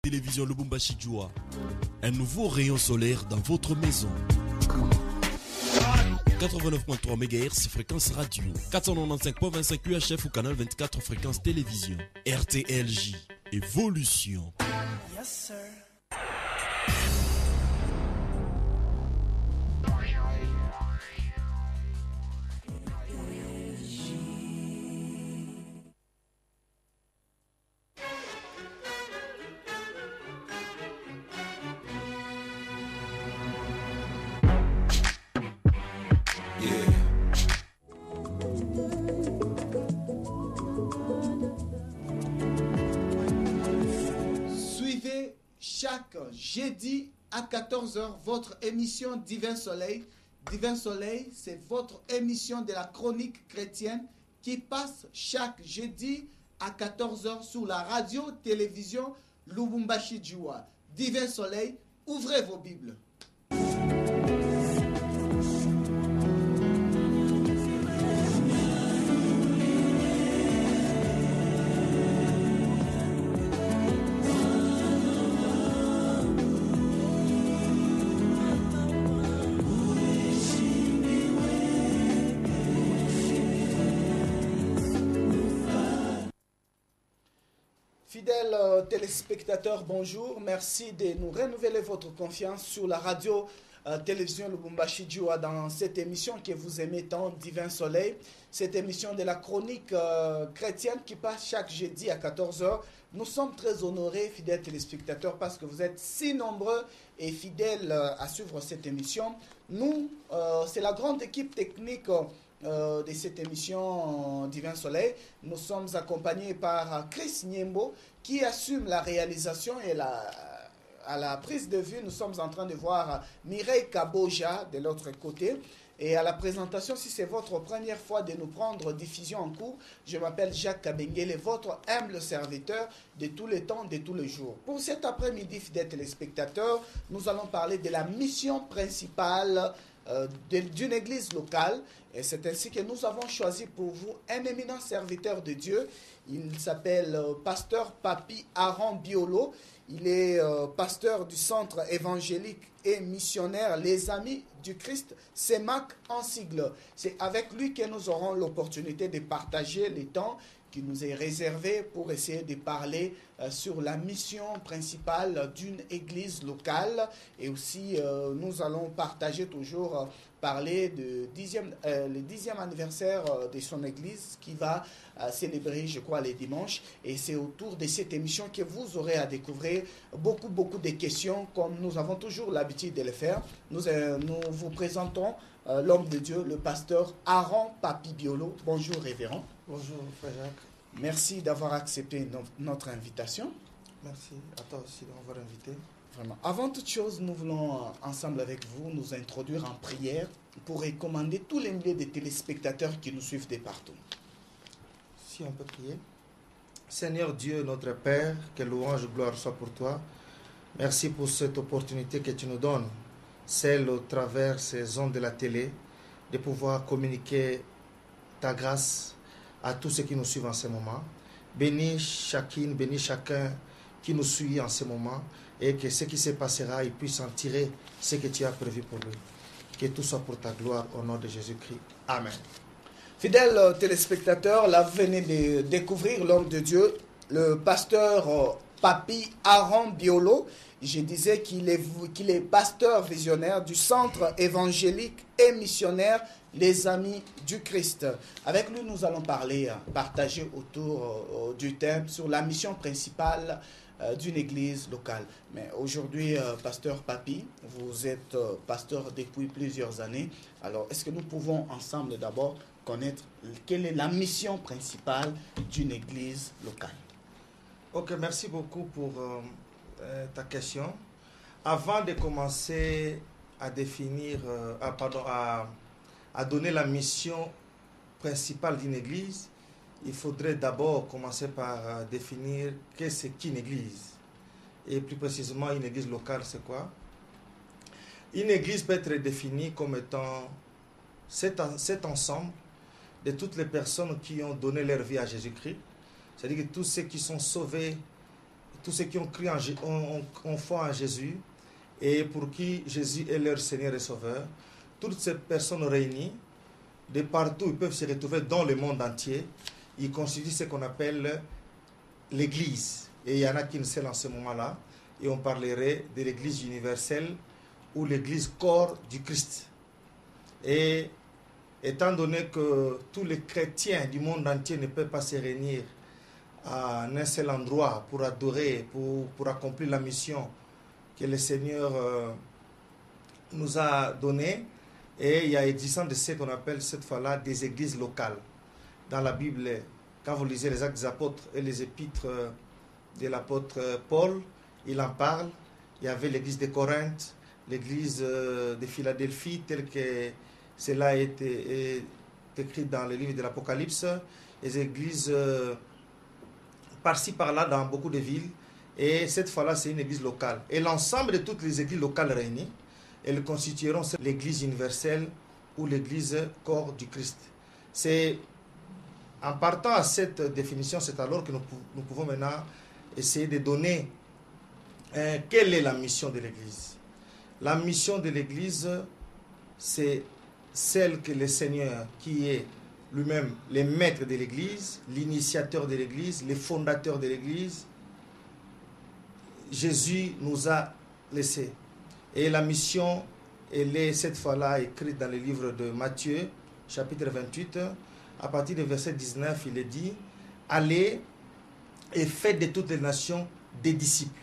Télévision Lubumbashi Joa. Un nouveau rayon solaire dans votre maison. 89.3 MHz fréquence radio, 495.25 UHF ou canal 24 fréquence télévision. RTLJ, évolution. Yes, sir. Chaque jeudi à 14h, votre émission Divin Soleil. Divin Soleil, c'est votre émission de la chronique chrétienne qui passe chaque jeudi à 14h sur la radio-télévision Lubumbashi Joa. Divin Soleil, ouvrez vos Bibles. Fidèles téléspectateurs, bonjour. Merci de nous renouveler votre confiance sur la radio télévision Lubumbashi Joa dans cette émission que vous aimez tant, Divin Soleil. Cette émission de la chronique chrétienne qui passe chaque jeudi à 14h. Nous sommes très honorés, fidèles téléspectateurs, parce que vous êtes si nombreux et fidèles à suivre cette émission. Nous, c'est la grande équipe technique de cette émission Divin Soleil. Nous sommes accompagnés par Chris Niembo qui assume la réalisation et à la prise de vue. Nous sommes en train de voir Mireille Kaboja de l'autre côté. Et à la présentation, si c'est votre première fois de nous prendre diffusion en cours, je m'appelle Jacques Kabengele, votre humble serviteur de tous les temps, de tous les jours. Pour cet après-midi, fidèles téléspectateurs, nous allons parler de la mission principale d'une église locale. Et c'est ainsi que nous avons choisi pour vous un éminent serviteur de Dieu. Il s'appelle pasteur Papi Aaron Biolo. Il est pasteur du centre évangélique et missionnaire Les Amis du Christ, CEMAC en sigle. C'est avec lui que nous aurons l'opportunité de partager les temps qui nous est réservé pour essayer de parler sur la mission principale d'une église locale. Et aussi, nous allons partager toujours, parler du le 10e anniversaire de son église qui va célébrer, je crois, les dimanches. Et c'est autour de cette émission que vous aurez à découvrir beaucoup de questions, comme nous avons toujours l'habitude de le faire. Nous vous présentons l'homme de Dieu, le pasteur Aaron Papi Biolo. Bonjour, révérend. Bonjour, frère Jacques. Merci d'avoir accepté notre invitation. Merci à toi aussi de m'avoir invité. Vraiment. Avant toute chose, nous voulons ensemble avec vous nous introduire en prière pour recommander tous les milliers de téléspectateurs qui nous suivent de partout. Si on peut prier. Seigneur Dieu, notre Père, que louange et gloire soit pour toi. Merci pour cette opportunité que tu nous donnes, celle au travers ces ondes de la télé, de pouvoir communiquer ta grâce à tous ceux qui nous suivent en ce moment. Bénis chacune, bénis chacun qui nous suit en ce moment et que ce qui se passera, il puisse en tirer ce que tu as prévu pour lui. Que tout soit pour ta gloire au nom de Jésus-Christ. Amen. Fidèles téléspectateurs, là vous venez de découvrir l'homme de Dieu, le pasteur Papi Aaron Biolo. Je disais qu'il est pasteur visionnaire du centre évangélique et missionnaire Les Amis du Christ. Avec lui, nous allons partager autour du thème sur la mission principale d'une église locale. Mais aujourd'hui, pasteur Papi, vous êtes pasteur depuis plusieurs années. Alors, est-ce que nous pouvons ensemble d'abord connaître quelle est la mission principale d'une église locale? Ok, merci beaucoup pour ta question. Avant de commencer à définir, à donner la mission principale d'une église, il faudrait d'abord commencer par définir qu'est-ce qu'une église. Et plus précisément, une église locale, c'est quoi? Une église peut être définie comme étant cet ensemble de toutes les personnes qui ont donné leur vie à Jésus-Christ. C'est-à-dire que tous ceux qui sont sauvés, tous ceux qui ont cru en foi en Jésus et pour qui Jésus est leur Seigneur et Sauveur. Toutes ces personnes réunies, de partout, ils peuvent se retrouver dans le monde entier. Ils constituent ce qu'on appelle l'Église. Et il y en a qu'une seule en ce moment-là. Et on parlerait de l'Église universelle ou l'Église corps du Christ. Et étant donné que tous les chrétiens du monde entier ne peuvent pas se réunir à un seul endroit pour adorer, pour accomplir la mission que le Seigneur nous a donnée, et il y a existence de ce qu'on appelle cette fois-là des églises locales. Dans la Bible, quand vous lisez les Actes des Apôtres et les épîtres de l'apôtre Paul, il en parle. Il y avait l'église de Corinthe, l'église de Philadelphie, telle que cela est écrit dans le livre de l'Apocalypse, les églises par-ci par-là dans beaucoup de villes. Et cette fois-là, c'est une église locale. Et l'ensemble de toutes les églises locales réunies, elles constitueront l'église universelle ou l'église corps du Christ. C'est en partant à cette définition, c'est alors que nous pouvons maintenant essayer de donner quelle est la mission de l'église. La mission de l'église, c'est celle que le Seigneur, qui est lui-même le maître de l'église, l'initiateur de l'église, le fondateur de l'église, Jésus nous a laissé. Et la mission, elle est cette fois-là écrite dans le livre de Matthieu, chapitre 28. À partir du verset 19, il est dit « Allez et faites de toutes les nations des disciples,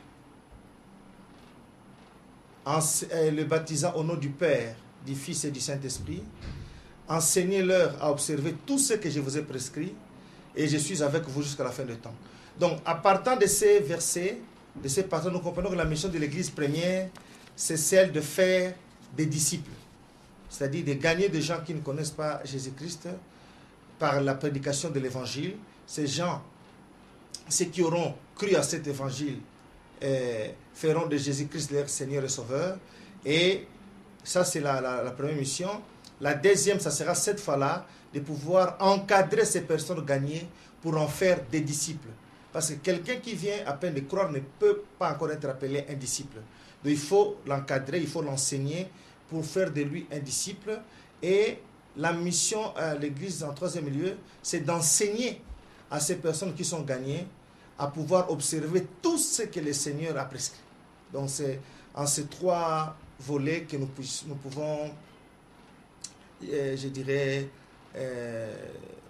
le baptisant au nom du Père, du Fils et du Saint-Esprit. Enseignez-leur à observer tout ce que je vous ai prescrit, et je suis avec vous jusqu'à la fin du temps. » Donc, à partir de ces versets, de ces passages, nous comprenons que la mission de l'Église première, c'est celle de faire des disciples, c'est-à-dire de gagner des gens qui ne connaissent pas Jésus-Christ par la prédication de l'Évangile. Ces gens, ceux qui auront cru à cet Évangile, feront de Jésus-Christ leur Seigneur et Sauveur. Et ça, c'est la première mission. La deuxième, ça sera cette fois-là de pouvoir encadrer ces personnes gagnées pour en faire des disciples. Parce que quelqu'un qui vient à peine de croire ne peut pas encore être appelé un disciple. Donc il faut l'encadrer, il faut l'enseigner pour faire de lui un disciple. Et la mission à l'Église, en troisième lieu, c'est d'enseigner à ces personnes qui sont gagnées à pouvoir observer tout ce que le Seigneur a prescrit. Donc c'est en ces trois volets que nous pouvons, je dirais,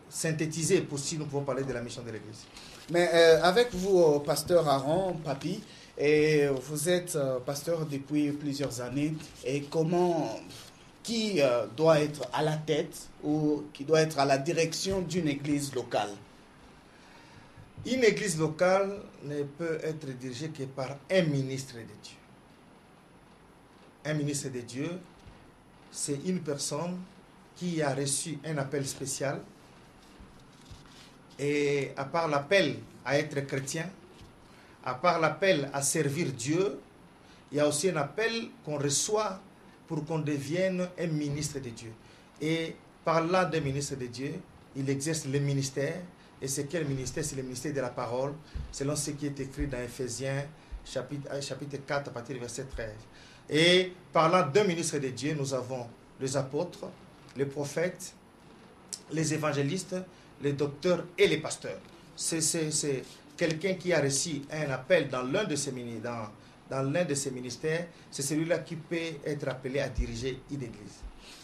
synthétiser pour si nous pouvons parler de la mission de l'Église. Mais avec vous, pasteur Aaron Papi, et vous êtes pasteur depuis plusieurs années, et qui doit être à la tête ou qui doit être à la direction d'une église locale? Une église locale ne peut être dirigée que par un ministre de Dieu. Un ministre de Dieu, c'est une personne qui a reçu un appel spécial. Et à part l'appel à être chrétien, à part l'appel à servir Dieu, il y a aussi un appel qu'on reçoit pour qu'on devienne un ministre de Dieu. Et par là d'un ministre de Dieu, il exerce le ministère. Et c'est quel ministère? C'est le ministère de la parole, selon ce qui est écrit dans Éphésiens chapitre 4, à partir du verset 13. Et parlant d'un ministre de Dieu, nous avons les apôtres, les prophètes, les évangélistes, les docteurs et les pasteurs. C'est quelqu'un qui a reçu un appel dans l'un de ces ministères, c'est celui-là qui peut être appelé à diriger une église.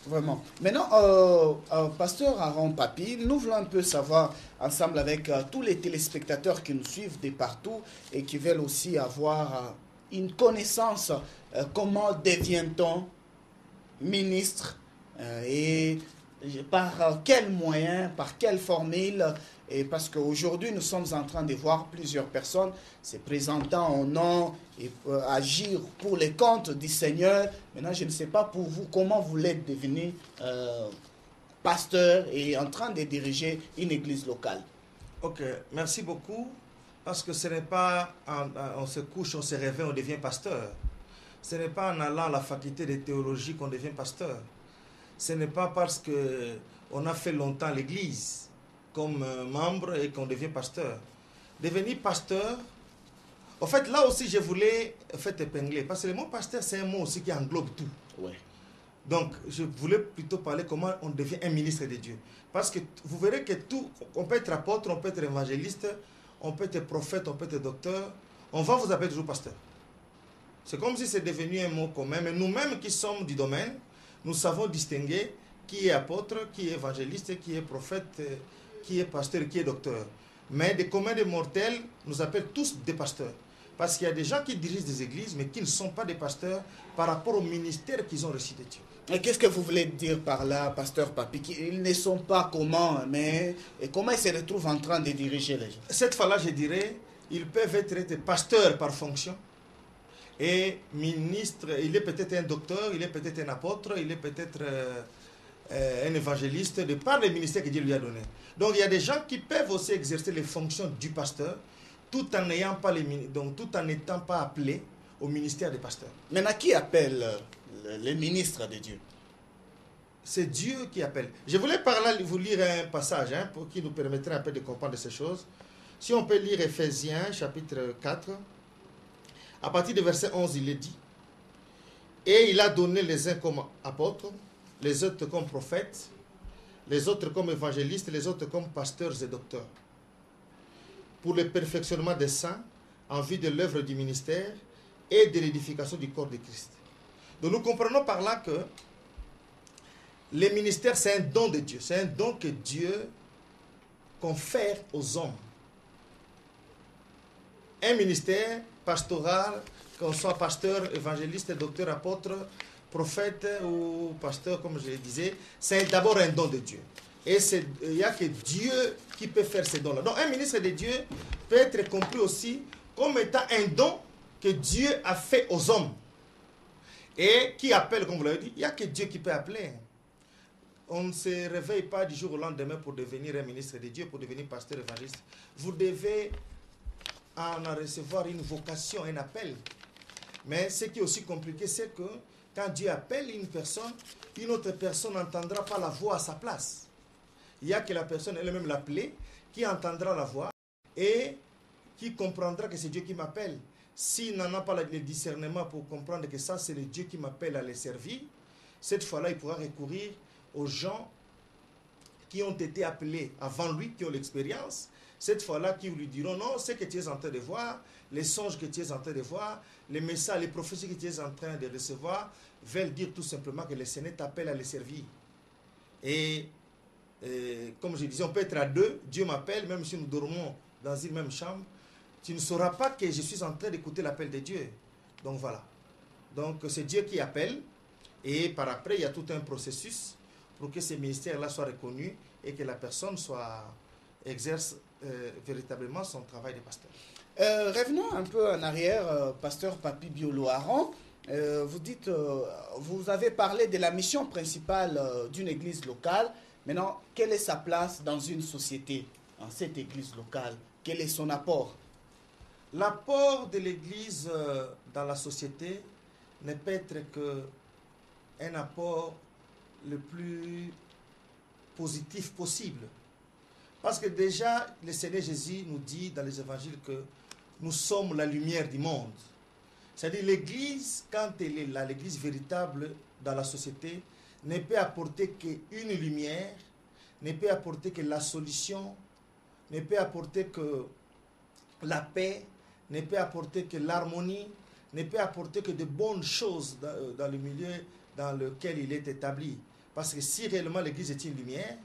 Vraiment. Maintenant, pasteur Aaron Papi, nous voulons un peu savoir, ensemble avec tous les téléspectateurs qui nous suivent de partout et qui veulent aussi avoir une connaissance, comment devient-on ministre et par quels moyens, par quelle formule. Et parce qu'aujourd'hui, nous sommes en train de voir plusieurs personnes se présentant au nom et agir pour les comptes du Seigneur. Maintenant, je ne sais pas pour vous comment vous l'êtes devenu pasteur et en train de diriger une église locale. Ok, merci beaucoup. Parce que ce n'est pas on se couche, on se réveille, on devient pasteur. Ce n'est pas en allant à la faculté de théologie qu'on devient pasteur. Ce n'est pas parce qu'on a fait longtemps l'église comme membre et qu'on devient pasteur. Devenir pasteur, En fait, là aussi, je voulais épingler. Parce que le mot pasteur, c'est un mot aussi qui englobe tout. Ouais. Donc, je voulais plutôt parler comment on devient un ministre de Dieu. Parce que vous verrez que tout, on peut être apôtre, on peut être évangéliste, on peut être prophète, on peut être docteur. On va vous appeler toujours pasteur. C'est comme si c'est devenu un mot commun. Mais nous-mêmes qui sommes du domaine, nous savons distinguer qui est apôtre, qui est évangéliste, qui est prophète, qui est pasteur, qui est docteur. Mais des communs des mortels nous appellent tous des pasteurs. Parce qu'il y a des gens qui dirigent des églises, mais qui ne sont pas des pasteurs par rapport au ministère qu'ils ont reçu de Dieu. Et qu'est-ce que vous voulez dire par là, pasteur Papi? Ils ne sont pas comment, mais et comment ils se retrouvent en train de diriger les gens? Cette fois-là, je dirais, ils peuvent être des pasteurs par fonction et ministre. Il est peut-être un docteur, il est peut-être un apôtre, il est peut-être un évangéliste, de par le ministère que Dieu lui a donné. Donc il y a des gens qui peuvent aussi exercer les fonctions du pasteur tout en n'ayant pas donc tout en n'étant pas appelés au ministère des pasteurs. Maintenant, qui appelle les ministres de Dieu? C'est Dieu qui appelle. Je voulais par là vous lire un passage pour qui nous permettrait un peu de comprendre ces choses. Si on peut lire Éphésiens chapitre 4, à partir du verset 11, il est dit: et il a donné les uns comme apôtres, les autres comme prophètes, les autres comme évangélistes, les autres comme pasteurs et docteurs, pour le perfectionnement des saints, en vue de l'œuvre du ministère et de l'édification du corps de Christ. Donc nous comprenons par là que les ministères, c'est un don de Dieu. C'est un don que Dieu confère aux hommes. Un ministère pastoral, qu'on soit pasteur, évangéliste, docteur, apôtre, prophète ou pasteur, comme je le disais, c'est d'abord un don de Dieu. Et il n'y a que Dieu qui peut faire ces dons-là. Donc un ministre de Dieu peut être compris aussi comme étant un don que Dieu a fait aux hommes. Et qui appelle, comme vous l'avez dit, il n'y a que Dieu qui peut appeler. On ne se réveille pas du jour au lendemain pour devenir un ministre de Dieu, pour devenir pasteur évangéliste. Vous devez en recevoir une vocation, un appel. Mais ce qui est aussi compliqué, c'est que quand Dieu appelle une autre personne n'entendra pas la voix à sa place. Il y a que la personne elle-même l'appelée qui entendra la voix et qui comprendra que c'est Dieu qui m'appelle. S'il n'en a pas le discernement pour comprendre que ça, c'est le Dieu qui m'appelle à les servir, cette fois-là, il pourra recourir aux gens qui ont été appelés avant lui, qui ont l'expérience. Cette fois-là, qui lui diront, non, ce que tu es en train de voir, les songes que tu es en train de voir, les messages, les prophéties que tu es en train de recevoir, veulent dire tout simplement que le Seigneur t'appelle à les servir. Et comme je disais, on peut être à deux, Dieu m'appelle, même si nous dormons dans une même chambre, tu ne sauras pas que je suis en train d'écouter l'appel de Dieu. Donc voilà. Donc c'est Dieu qui appelle, et par après, il y a tout un processus pour que ces ministères-là soient reconnus et que la personne exerce véritablement son travail de pasteur. Revenons un peu en arrière, pasteur Papi Biolo-Aron. Vous dites, vous avez parlé de la mission principale d'une église locale. Maintenant, quelle est sa place dans une société, dans cette église locale? Quel est son apport? L'apport de l'église dans la société ne peut être qu'un apport le plus positif possible. Parce que déjà, le Seigneur Jésus nous dit dans les évangiles que nous sommes la lumière du monde. C'est-à-dire l'église, quand elle est là, l'église véritable dans la société, ne peut apporter qu'une lumière, ne peut apporter que la solution, ne peut apporter que la paix, ne peut apporter que l'harmonie, ne peut apporter que de bonnes choses dans le milieu dans lequel il est établi. Parce que si réellement l'église est une lumière,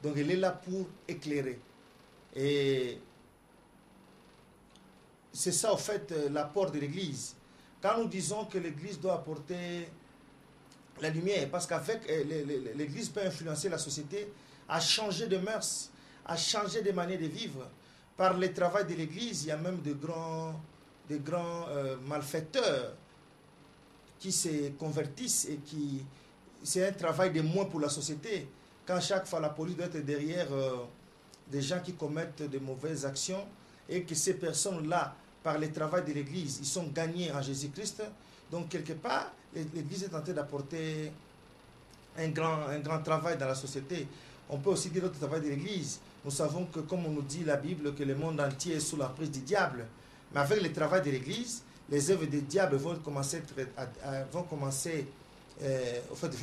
donc elle est là pour éclairer. Et c'est ça, en fait, l'apport de l'église. Quand nous disons que l'église doit apporter la lumière, parce qu'avec l'église peut influencer la société à changer de mœurs, à changer de manière de vivre. Par le travail de l'église, il y a même de grands malfaiteurs qui se convertissent et qui... C'est un travail de moins pour la société. Quand chaque fois la police doit être derrière des gens qui commettent de mauvaises actions et que ces personnes-là, par le travail de l'Église, ils sont gagnés en Jésus-Christ. Donc, quelque part, l'Église est en train d'apporter un grand travail dans la société. On peut aussi dire le travail de l'Église. Nous savons que, comme on nous dit la Bible, que le monde entier est sous la prise du diable. Mais avec le travail de l'Église, les œuvres du diable vont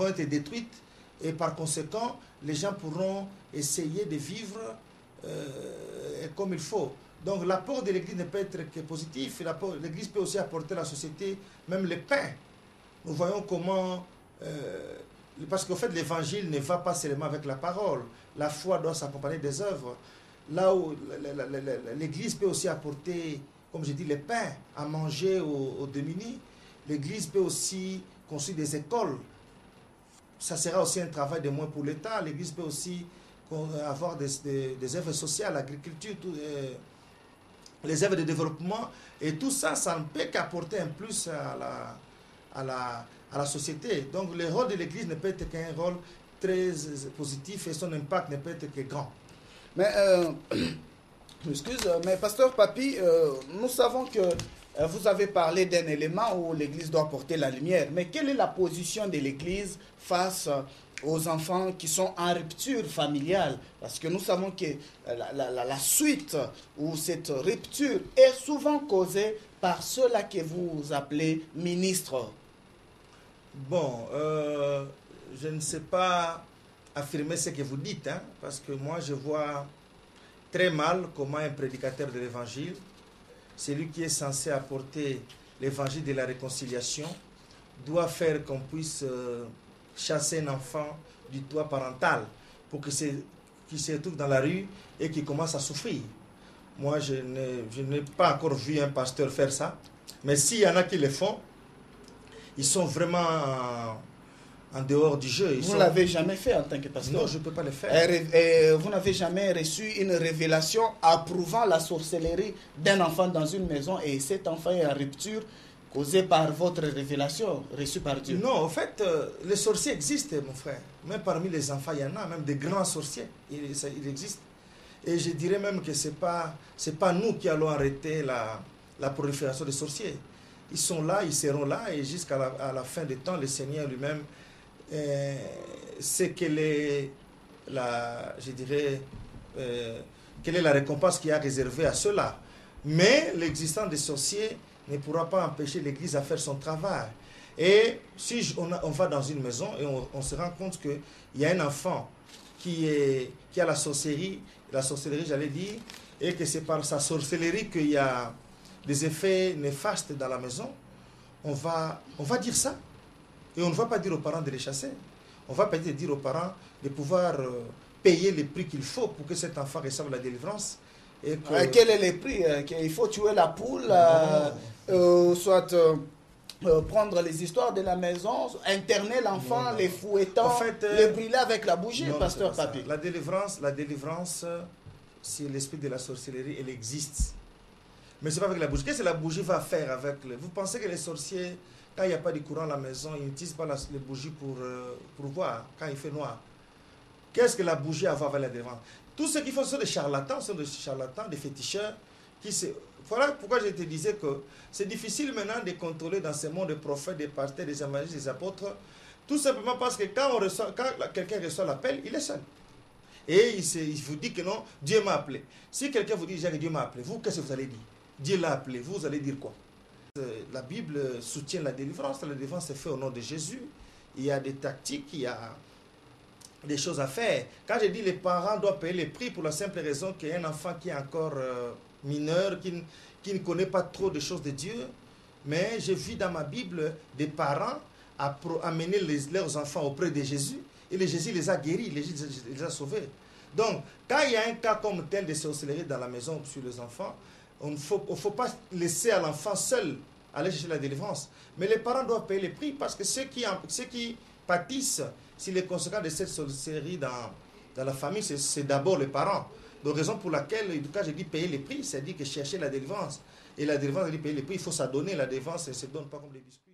être détruites. Et par conséquent, les gens pourront essayer de vivre comme il faut. Donc l'apport de l'Église ne peut être que positif. L'Église peut aussi apporter à la société même le pain. Nous voyons comment... parce qu'en fait, l'Évangile ne va pas seulement avec la parole. La foi doit s'accompagner des œuvres. Là où l'Église peut aussi apporter, comme je dis, le pain à manger aux démunis. L'Église peut aussi construire des écoles. Ça sera aussi un travail de moins pour l'État. L'Église peut aussi avoir des œuvres sociales, l'agriculture, les œuvres de développement. Et tout ça, ça ne peut qu'apporter un plus à la société. Donc le rôle de l'Église ne peut être qu'un rôle très positif et son impact ne peut être que grand. Mais, mais Pasteur Papi, nous savons que vous avez parlé d'un élément où l'Église doit porter la lumière. Mais quelle est la position de l'Église face aux enfants qui sont en rupture familiale? Parce que nous savons que la suite ou cette rupture est souvent causée par ceux-là que vous appelez ministres. Bon, je ne sais pas affirmer ce que vous dites, hein, parce que moi je vois très mal comment un prédicateur de l'évangile, celui qui est censé apporter l'évangile de la réconciliation, doit faire qu'on puisse chasser un enfant du toit parental pour qu'il se retrouve dans la rue et qu'il commence à souffrir. Moi, je n'ai pas encore vu un pasteur faire ça, mais s'il y en a qui le font, ils sont vraiment en dehors du jeu. Vous ne l'avez jamais fait en tant que pasteur? Non, je ne peux pas le faire. Et vous n'avez jamais reçu une révélation approuvant la sorcellerie d'un enfant dans une maison et cet enfant est en rupture causée par votre révélation reçue par Dieu? Non, en fait, les sorciers existent, mon frère. Même parmi les enfants, il y en a, même des grands sorciers. Il existe. Et je dirais même que ce n'est pas nous qui allons arrêter la prolifération des sorciers. Ils sont là, ils seront là, et jusqu'à la fin des temps, le Seigneur lui-même sait quelle est la récompense qu'il a réservée à ceux-là. Mais l'existence des sorciers ne pourra pas empêcher l'Église à faire son travail. Et si on va dans une maison et on se rend compte qu'il y a un enfant qui a la sorcellerie j'allais dire, et que c'est par sa sorcellerie qu'il y a des effets néfastes dans la maison, on va dire ça. Et on ne va pas dire aux parents de les chasser. On va pas dire aux parents de pouvoir payer les prix qu'il faut pour que cet enfant reçoive la délivrance. Et quel est le prix? Il faut tuer la poule, soit prendre les histoires de la maison, interner l'enfant, les fouettant, en fait, les brûler avec la bougie, non, Pasteur Papi. La délivrance, c'est l'esprit de la sorcellerie, elle existe. Mais ce n'est pas avec la bougie. Qu'est-ce que la bougie va faire avec Vous pensez que les sorciers, quand il n'y a pas de courant à la maison, ils n'utilisent pas les bougies pour voir, quand il fait noir? Qu'est-ce que la bougie a à voir avec la délivrance? Tous ceux qui font sont des charlatans, des féticheurs. Voilà pourquoi je te disais que c'est difficile maintenant de contrôler dans ce monde des prophètes, des pasteurs, des évangélistes, des apôtres. Tout simplement parce que quand quelqu'un reçoit l'appel, il est seul. Et il vous dit que non, Dieu m'a appelé. Si quelqu'un vous dit que Dieu m'a appelé, vous, qu'est-ce que vous allez dire? Dieu l'a appelé, vous allez dire quoi? La Bible soutient la délivrance. La délivrance est faite au nom de Jésus. Il y a des tactiques, il y a des choses à faire. Quand je dis les parents doivent payer les prix pour la simple raison qu'il y a un enfant qui est encore mineur, qui ne connaît pas trop de choses de Dieu, mais j'ai vu dans ma Bible des parents amener leurs enfants auprès de Jésus et Jésus les a guéris, les a sauvés. Donc, quand il y a un cas comme tel de sorcellerie dans la maison sur les enfants, il ne faut pas laisser à l'enfant seul aller chercher la délivrance. Mais les parents doivent payer les prix parce que ceux qui pâtissent si les conséquences de cette sorcellerie dans la famille, c'est d'abord les parents. Donc, raison pour laquelle, quand je dis payer les prix, c'est-à-dire que chercher la délivrance. Et la délivrance, elle dit payer les prix, il faut s'adonner. La délivrance, elle ne se donne pas comme les biscuits.